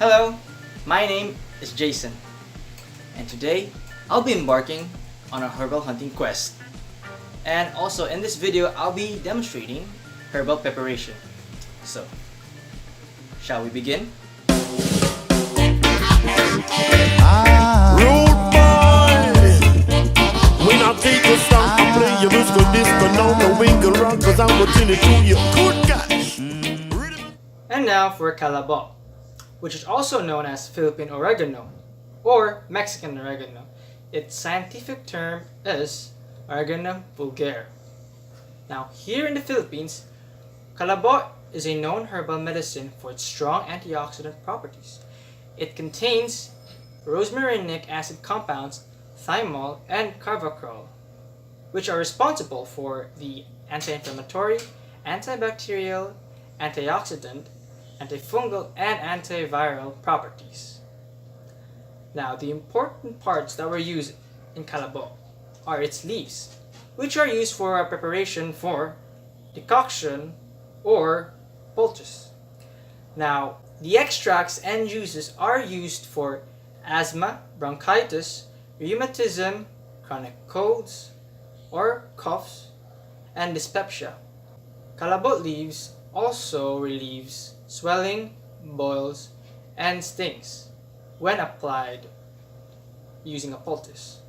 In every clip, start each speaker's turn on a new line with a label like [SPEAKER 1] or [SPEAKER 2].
[SPEAKER 1] Hello, my name is Jayson, and today I'll be embarking on a herbal hunting quest. And also in this video, I'll be demonstrating herbal preparation. So, shall we begin?
[SPEAKER 2] Rude boy, when I take a song, I play your musical disco, no winkle rock, cause I'm watching it to you. Good gosh.
[SPEAKER 1] And now for Kalabo, which is also known as Philippine oregano or Mexican oregano. Its scientific term is Oregano vulgare. Now, here in the Philippines, Kalabo is a known herbal medicine for its strong antioxidant properties. It contains rosmarinic acid compounds, thymol, and carvacrol, which are responsible for the anti-inflammatory, antibacterial, antioxidant, antifungal, and antiviral properties. Now, the important parts that were used in Kalabo are its leaves, which are used for a preparation for decoction or poultice. Now, the extracts and juices are used for asthma, bronchitis, rheumatism, chronic colds or coughs, and dyspepsia. Kalabo leaves also relieves swelling, boils, and stings when applied using a poultice.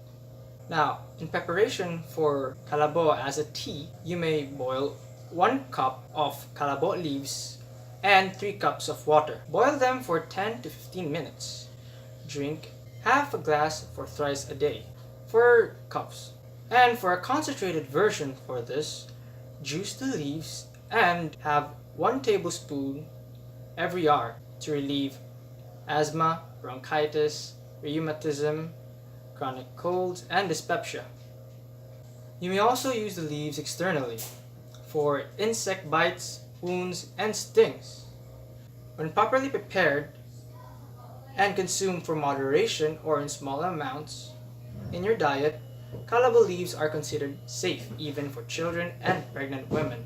[SPEAKER 1] Now, in preparation for Kalabo as a tea, you may boil 1 cup of Kalabo leaves and 3 cups of water. Boil them for 10 to 15 minutes. Drink half a glass for thrice a day, 4 cups. And for a concentrated version for this, juice the leaves and have 1 tablespoon every hour to relieve asthma, bronchitis, rheumatism, chronic colds, and dyspepsia. You may also use the leaves externally for insect bites, wounds, and stings. When properly prepared and consumed for moderation or in small amounts in your diet, Kalabo leaves are considered safe even for children and pregnant women.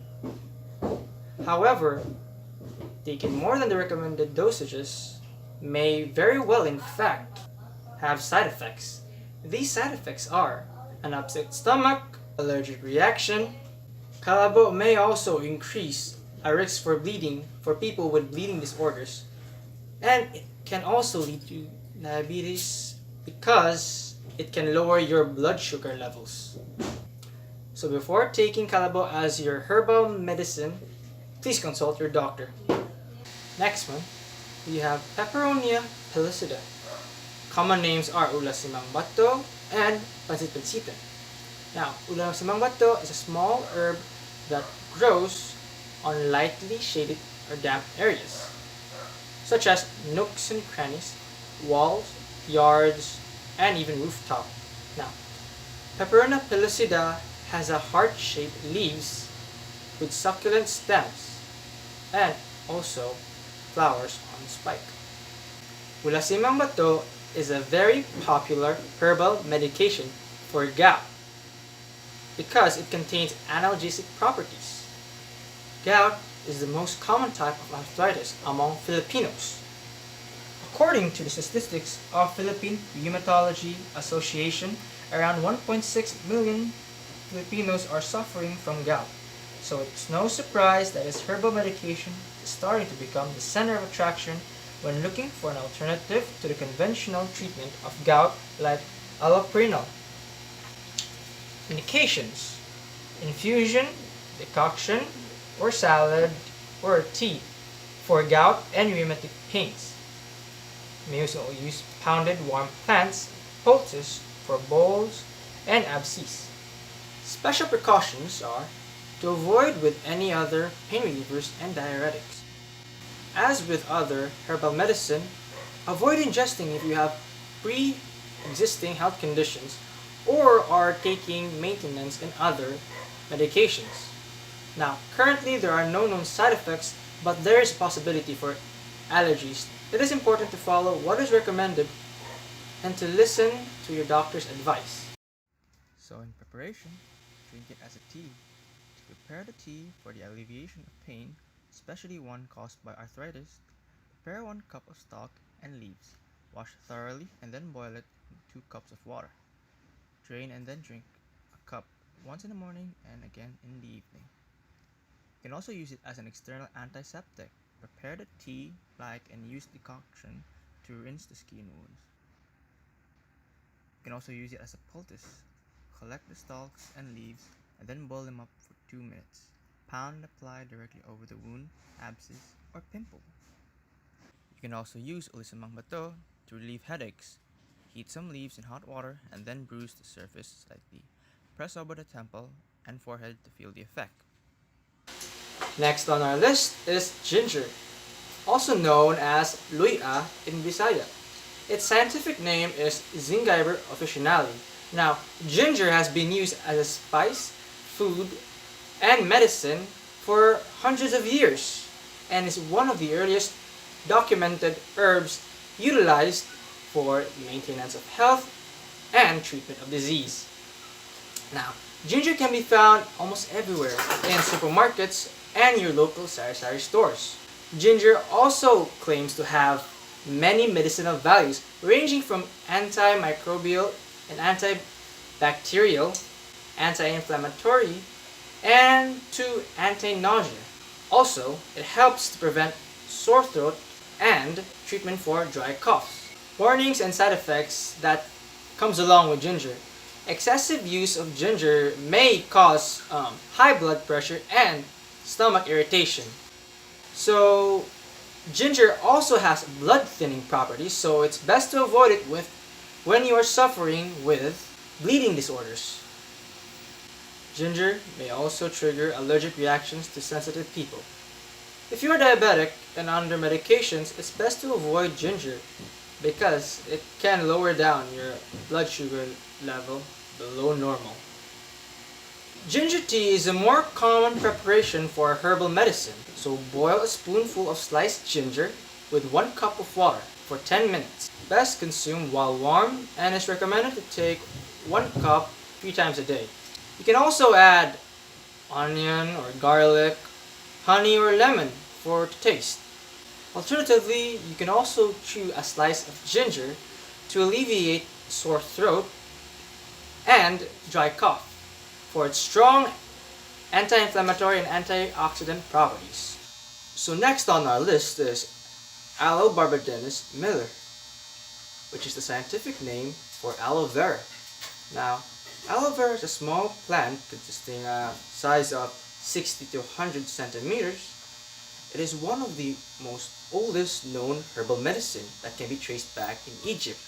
[SPEAKER 1] However, taken more than the recommended dosages may very well in fact have side effects. These side effects are an upset stomach, allergic reaction. Kalabo may also increase a risk for bleeding for people with bleeding disorders, and it can also lead to diabetes because it can lower your blood sugar levels. So before taking Kalabo as your herbal medicine, please consult your doctor. Next one, we have Peperonia pellucida. Common names are ulasimang bato and pansit-pansitan. Now, ulasimang bato is a small herb that grows on lightly shaded or damp areas, such as nooks and crannies, walls, yards, and even rooftop. Now, Peperonia pellucida has a heart-shaped leaves with succulent stems and also flowers on spike. Ulasimang bato is a very popular herbal medication for gout because it contains analgesic properties. Gout is the most common type of arthritis among Filipinos. According to the statistics of Philippine Rheumatology Association, around 1.6 million Filipinos are suffering from gout. So it's no surprise that this herbal medication is starting to become the center of attraction when looking for an alternative to the conventional treatment of gout like allopurinol. Indications: infusion, decoction, or salad, or tea for gout and rheumatic pains. You may also use pounded warm plants, poultice for bowls and abscess. Special precautions are to avoid with any other pain relievers and diuretics. As with other herbal medicine, avoid ingesting if you have pre-existing health conditions or are taking maintenance and other medications. Now, currently there are no known side effects, but there is a possibility for allergies. It is important to follow what is recommended and to listen to your doctor's advice. So in preparation, drink it as a tea. To prepare the tea for the alleviation of pain, especially one caused by arthritis, prepare 1 cup of stock
[SPEAKER 3] and leaves. Wash thoroughly and then boil it in 2 cups of water. Drain and then drink a cup once in the morning and again in the evening. You can also use it as an external antiseptic. Prepare the tea like and use decoction to rinse the skin wounds. You can also use it as a poultice. Collect the stalks and leaves and then boil them up for 2 minutes. Pound and apply directly over the wound, abscess, or pimple. You can also use ulisamang bato to relieve headaches. Heat some leaves in hot water and then bruise the surface slightly. Press over the temple and forehead to feel the effect.
[SPEAKER 1] Next on our list is ginger, also known as luya in Bisaya. Its scientific name is Zingiber officinale. Now, ginger has been used as a spice, food, and medicine for hundreds of years and is one of the earliest documented herbs utilized for maintenance of health and treatment of disease. Now, ginger can be found almost everywhere in supermarkets and your local sari-sari stores. Ginger also claims to have many medicinal values ranging from antimicrobial and antibacterial, anti-inflammatory, and to anti-nausea. Also, it helps to prevent sore throat and treatment for dry coughs. Warnings and side effects that comes along with ginger. Excessive use of ginger may cause high blood pressure and stomach irritation. So, ginger also has blood thinning properties, so it's best to avoid it when you are suffering with bleeding disorders. Ginger may also trigger allergic reactions to sensitive people. If you are diabetic and under medications, it's best to avoid ginger because it can lower down your blood sugar level below normal. Ginger tea is a more common preparation for herbal medicine, so boil a spoonful of sliced ginger with 1 cup of water for 10 minutes. Best consume while warm and is recommended to take 1 cup 3 times a day. You can also add onion or garlic, honey or lemon for taste. Alternatively, you can also chew a slice of ginger to alleviate sore throat and dry cough for its strong anti-inflammatory and antioxidant properties. So next on our list is Aloe barbadensis Miller, which is the scientific name for aloe vera. Now, aloe vera is a small plant consisting a size of 60 to 100 centimeters. It is one of the most oldest known herbal medicine that can be traced back in Egypt.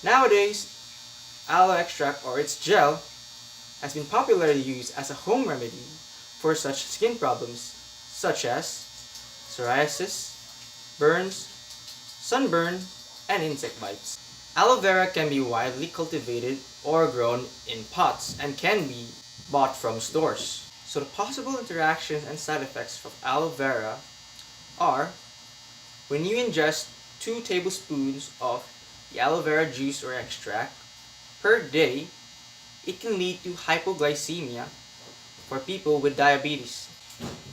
[SPEAKER 1] Nowadays, aloe extract or its gel has been popularly used as a home remedy for such skin problems such as psoriasis, burns, sunburn, and insect bites. Aloe vera can be widely cultivated or grown in pots and can be bought from stores. So the possible interactions and side effects of aloe vera are when you ingest 2 tablespoons of the aloe vera juice or extract per day, it can lead to hypoglycemia for people with diabetes.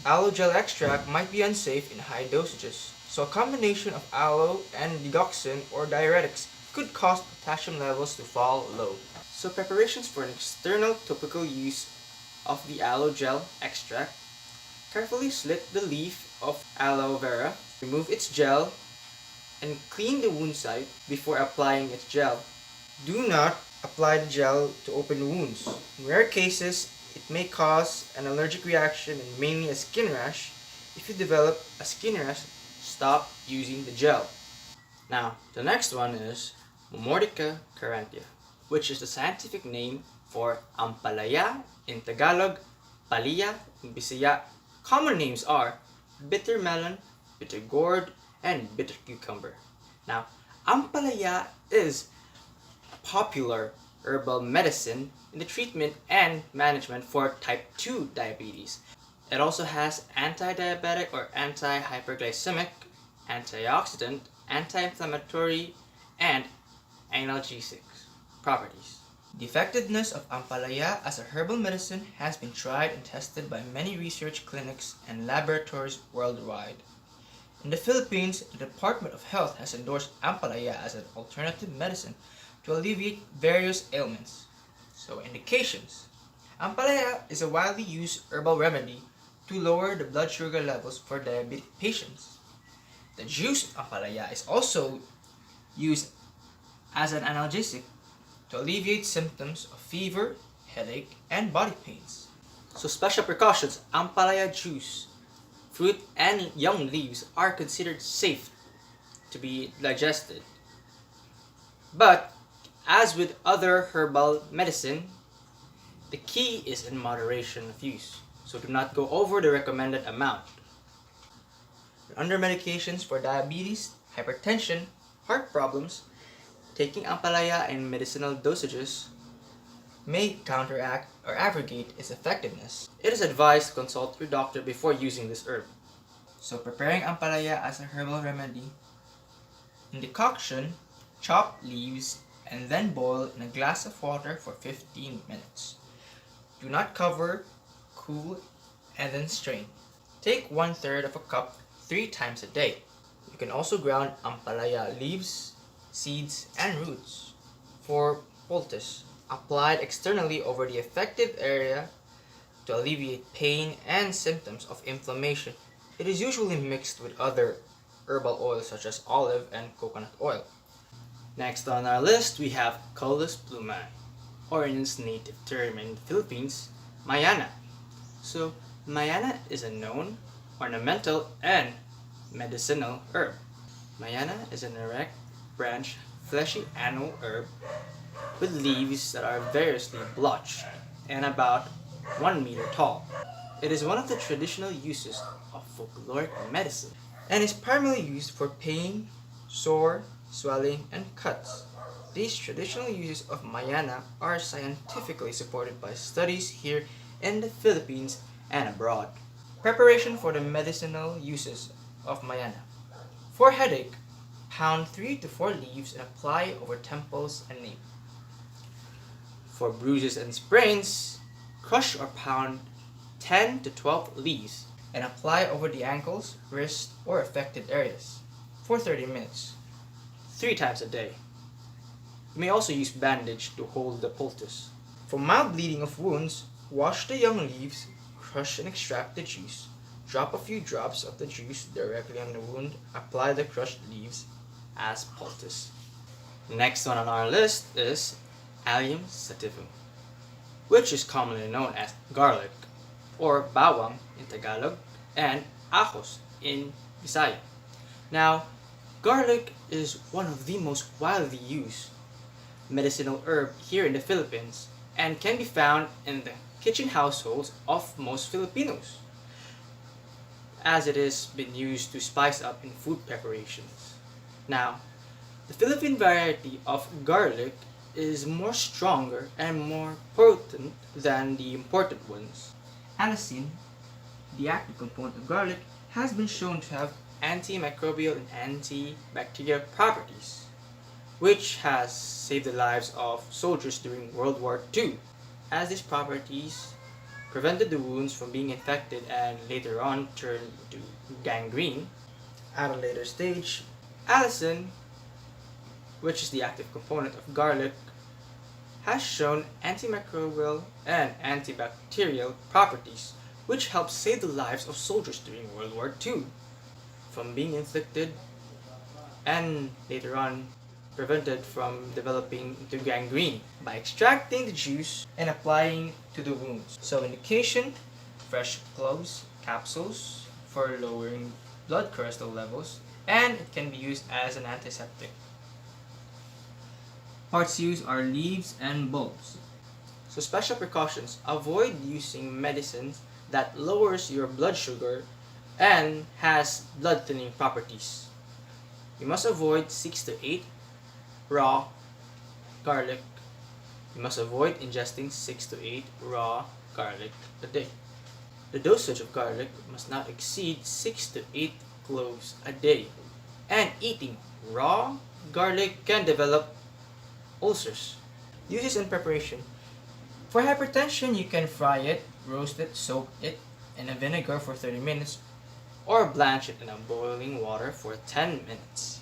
[SPEAKER 1] Aloe gel extract might be unsafe in high dosages, so a combination of aloe and digoxin or diuretics could cause potassium levels to fall low. So preparations for an external topical use of the aloe gel extract: carefully slit the leaf of aloe vera, remove its gel, and clean the wound site before applying its gel. Do not apply the gel to open wounds. In rare cases, it may cause an allergic reaction and mainly a skin rash. If you develop a skin rash, stop using the gel. Now, the next one is Momordica carantia, which is the scientific name for Ampalaya in Tagalog, Palya in Bisaya. Common names are bitter melon, bitter gourd, and bitter cucumber. Now, Ampalaya is a popular herbal medicine in the treatment and management for type 2 diabetes. It also has anti-diabetic or anti-hyperglycemic, antioxidant, anti-inflammatory, and analgesic properties. The effectiveness of Ampalaya as a herbal medicine has been tried and tested by many research clinics and laboratories worldwide.
[SPEAKER 3] In the Philippines, the Department of Health has endorsed Ampalaya as an alternative medicine to alleviate various ailments. So, indications. Ampalaya is a widely used herbal remedy to lower the blood sugar levels for diabetic patients. The juice of Ampalaya is also used as an analgesic to alleviate symptoms of fever, headache, and body pains. So special precautions, Ampalaya juice, fruit, and young leaves are considered safe to be digested. But, as with other herbal medicine, the key is in moderation of use. So do not go over the recommended amount. Under medications for diabetes, hypertension, heart problems, taking Ampalaya in medicinal dosages may counteract or abrogate its effectiveness. It is advised to consult your doctor before using this herb. So preparing Ampalaya as a herbal remedy. In decoction, chop leaves and then boil in a glass of water for 15 minutes. Do not cover, cool, and then strain. Take 1/3 of a cup 3 times a day. You can also ground Ampalaya leaves, seeds, and roots for poultice, applied externally over the affected area to alleviate pain and symptoms of inflammation. It is usually mixed with other herbal oils such as olive and coconut oil. Next on our list, we have Calus plumae, or in its native term in the Philippines, Mayana. So, Mayana is a known, ornamental, and medicinal herb. Mayana is an erect, branched, fleshy annual herb with leaves that are variously blotched and about 1 meter tall. It is one of the traditional uses of folkloric medicine and is primarily used for pain, sore, swelling, and cuts. These traditional uses of Mayana are scientifically supported by studies here in the Philippines and abroad. Preparation for the medicinal uses of Mayana. For headache, pound 3 to 4 leaves and apply over temples and nape. For bruises and sprains, crush or pound 10 to 12 leaves and apply over the ankles, wrists, or affected areas for 30 minutes, 3 times a day. You may also use bandage to hold the poultice. For mild bleeding of wounds, wash the young leaves, crush and extract the juice. Drop a few drops of the juice directly on the wound. Apply the crushed leaves as poultice. Next one on our list is Allium sativum, which is commonly known as garlic or bawang in Tagalog and ahos in Visaya. Now, garlic is one of the most widely used medicinal herb here in the Philippines and can be found in the kitchen households of most Filipinos, as it has been used to spice up in food preparations. Now, the Philippine variety of garlic is more stronger and more potent than the imported ones. Allicin, the active component of garlic, has been shown to have antimicrobial and antibacterial properties, which has saved the lives of soldiers during World War II, as these properties prevented the wounds from being infected and later on turned to gangrene. At a later stage, allicin, which is the active component of garlic, has shown antimicrobial and antibacterial properties, which helped save the lives of soldiers during World War II from being inflicted and later on prevented from developing into gangrene by extracting the juice and applying to the wounds. So indication, fresh cloves, capsules for lowering blood cholesterol levels, and it can be used as an antiseptic. Parts used are leaves and bulbs. So special precautions, avoid using medicines that lowers your blood sugar and has blood thinning properties. You must avoid 6 to 8 raw garlic. You must avoid ingesting 6 to 8 raw garlic a day. The dosage of garlic must not exceed 6 to 8 cloves a day. And eating raw garlic can develop ulcers. Uses and preparation. For hypertension, you can fry it, roast it, soak it in a vinegar for 30 minutes,
[SPEAKER 1] or blanch it in a boiling water for 10 minutes.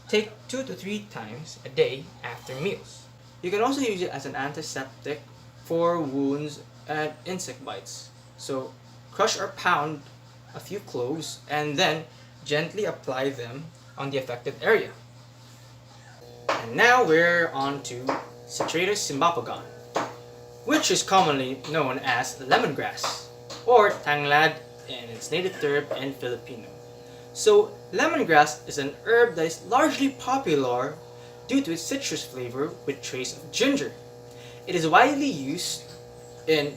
[SPEAKER 1] Take 2 to 3 times a day after meals. You can also use it as an antiseptic for wounds and insect bites. So crush or pound a few cloves and then gently apply them on the affected area. And now we're on to Citratus cymbopogon, which is commonly known as lemongrass or tanglad in its native term in Filipino. So lemongrass is an herb that is largely popular due to its citrus flavor with trace of ginger. It is widely used in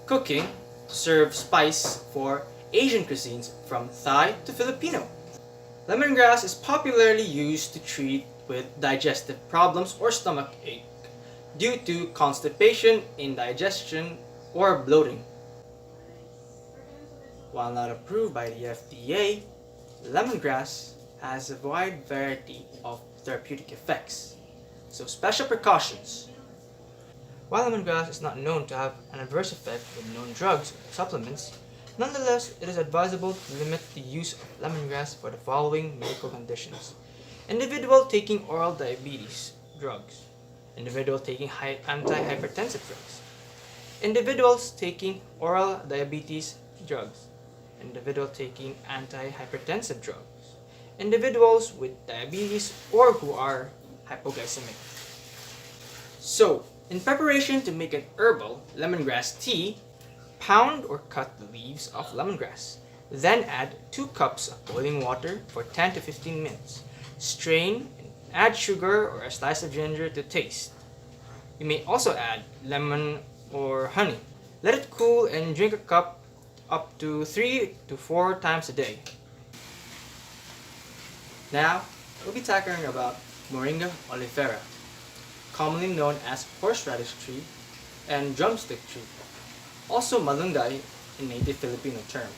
[SPEAKER 1] cooking to serve spice for Asian cuisines from Thai to Filipino. Lemongrass is popularly used to treat with digestive problems or stomach ache due to constipation, indigestion, or bloating. While not approved by the FDA, lemongrass has a wide variety of therapeutic effects. So special precautions. While lemongrass is not known to have an adverse effect with known drugs or supplements, nonetheless, it is advisable to limit the use of lemongrass for the following medical conditions. Individual taking oral diabetes drugs. Individual taking antihypertensive drugs. Individuals taking oral diabetes drugs. Individual taking antihypertensive drugs. Individuals with diabetes or who are hypoglycemic. So, in preparation to make an herbal lemongrass tea, pound or cut the leaves of lemongrass. Then add 2 cups of boiling water for 10 to 15 minutes. Strain and add sugar or a slice of ginger to taste. You may also add lemon or honey. Let it cool and drink a cup up to 3 to 4 times a day. Now, we'll be talking about Moringa oleifera, commonly known as horseradish tree and drumstick tree, also malunggay in native Filipino term.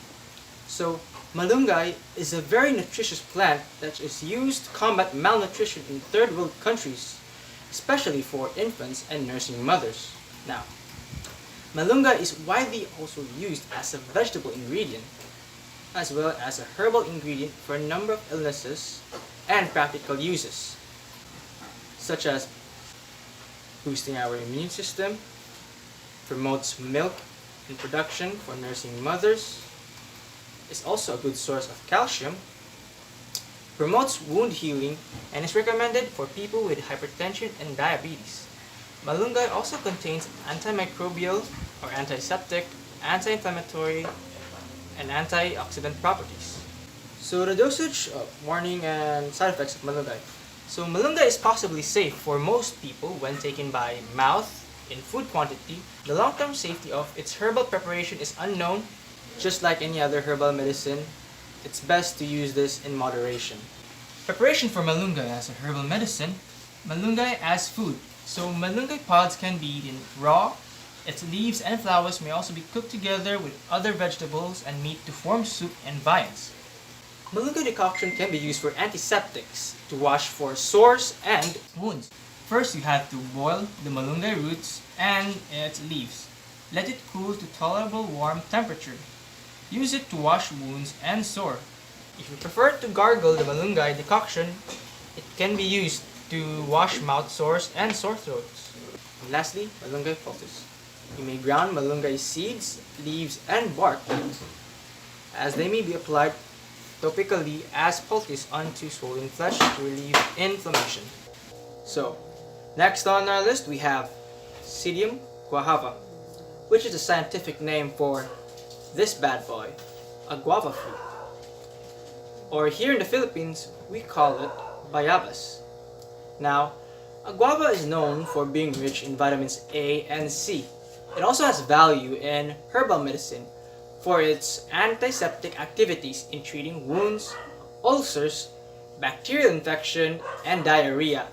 [SPEAKER 1] So, malunggay is a very nutritious plant that is used to combat malnutrition in third world countries, especially for infants and nursing mothers. Now, malunggay is widely also used as a vegetable ingredient, as well as a herbal ingredient for a number of illnesses and practical uses, such as boosting our immune system, promotes milk in production for nursing mothers, is also a good source of calcium, promotes wound healing, and is recommended for people with hypertension and diabetes. Malunggay also contains antimicrobial or antiseptic, anti-inflammatory, and antioxidant properties. So the dosage, warning, and side effects of malunggay. So malunggay is possibly safe for most people when taken by mouth in food quantity. The long-term safety of its herbal preparation is unknown. Just like any other herbal medicine, it's best to use this in moderation. Preparation for malunggay as a herbal medicine. Malunggay as food. So malunggay pods can be eaten raw. Its leaves and flowers may also be cooked together with other vegetables and meat to form soup and viands. Malunggay decoction can be used for antiseptics, to wash for sores and wounds. First, you have to boil the malunggay roots and its leaves. Let it cool to tolerable warm temperature. Use it to wash wounds and sore. If you prefer to gargle the malunggay decoction, it can be used to wash mouth sores and sore throats. And lastly, malunggay poultice. You may ground malunggay seeds, leaves, and bark, as they may be applied topically as poultice onto swollen flesh to relieve inflammation. So, next on our list we have Psyllium guava, which is the scientific name for this bad boy, a guava fruit. Or here in the Philippines, we call it bayabas. Now, a guava is known for being rich in vitamins A and C. It also has value in herbal medicine for its antiseptic activities in treating wounds, ulcers, bacterial infection, and diarrhea.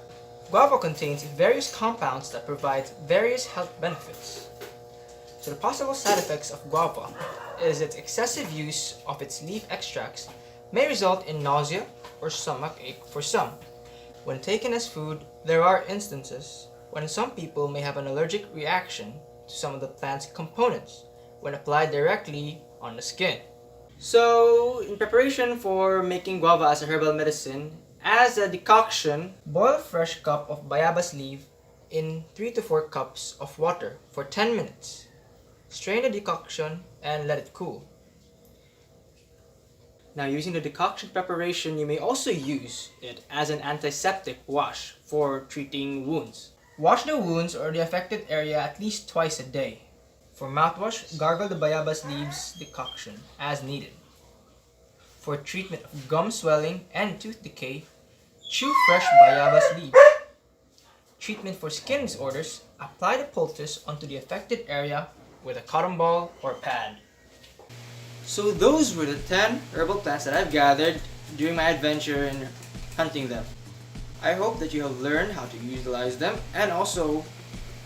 [SPEAKER 1] Guava contains various compounds that provide various health benefits. So the possible side effects of guava is its excessive use of its leaf extracts may result in nausea or stomach ache for some. When taken as food, there are instances when some people may have an allergic reaction to some of the plant's components when applied directly on the skin. So, in preparation for making guava as a herbal medicine, as a decoction, boil a fresh cup of bayabas leaf in 3 to 4 cups of water for 10 minutes. Strain the decoction and let it cool. Now, using the decoction preparation, you may also use it as an antiseptic wash for treating wounds. Wash the wounds or the affected area at least twice a day. For mouthwash, gargle the bayabas leaves decoction as needed. For treatment of gum swelling and tooth decay, chew fresh bayabas leaves. Treatment for skin disorders, apply the poultice onto the affected area with a cotton ball or pad. So those were the 10 herbal plants that I've gathered during my adventure in hunting them. I hope that you have learned how to utilize them and also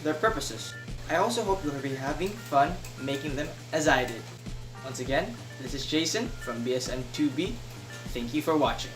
[SPEAKER 1] their purposes. I also hope you'll be having fun making them as I did. Once again, this is Jayson from BSN 2B. Thank you for watching.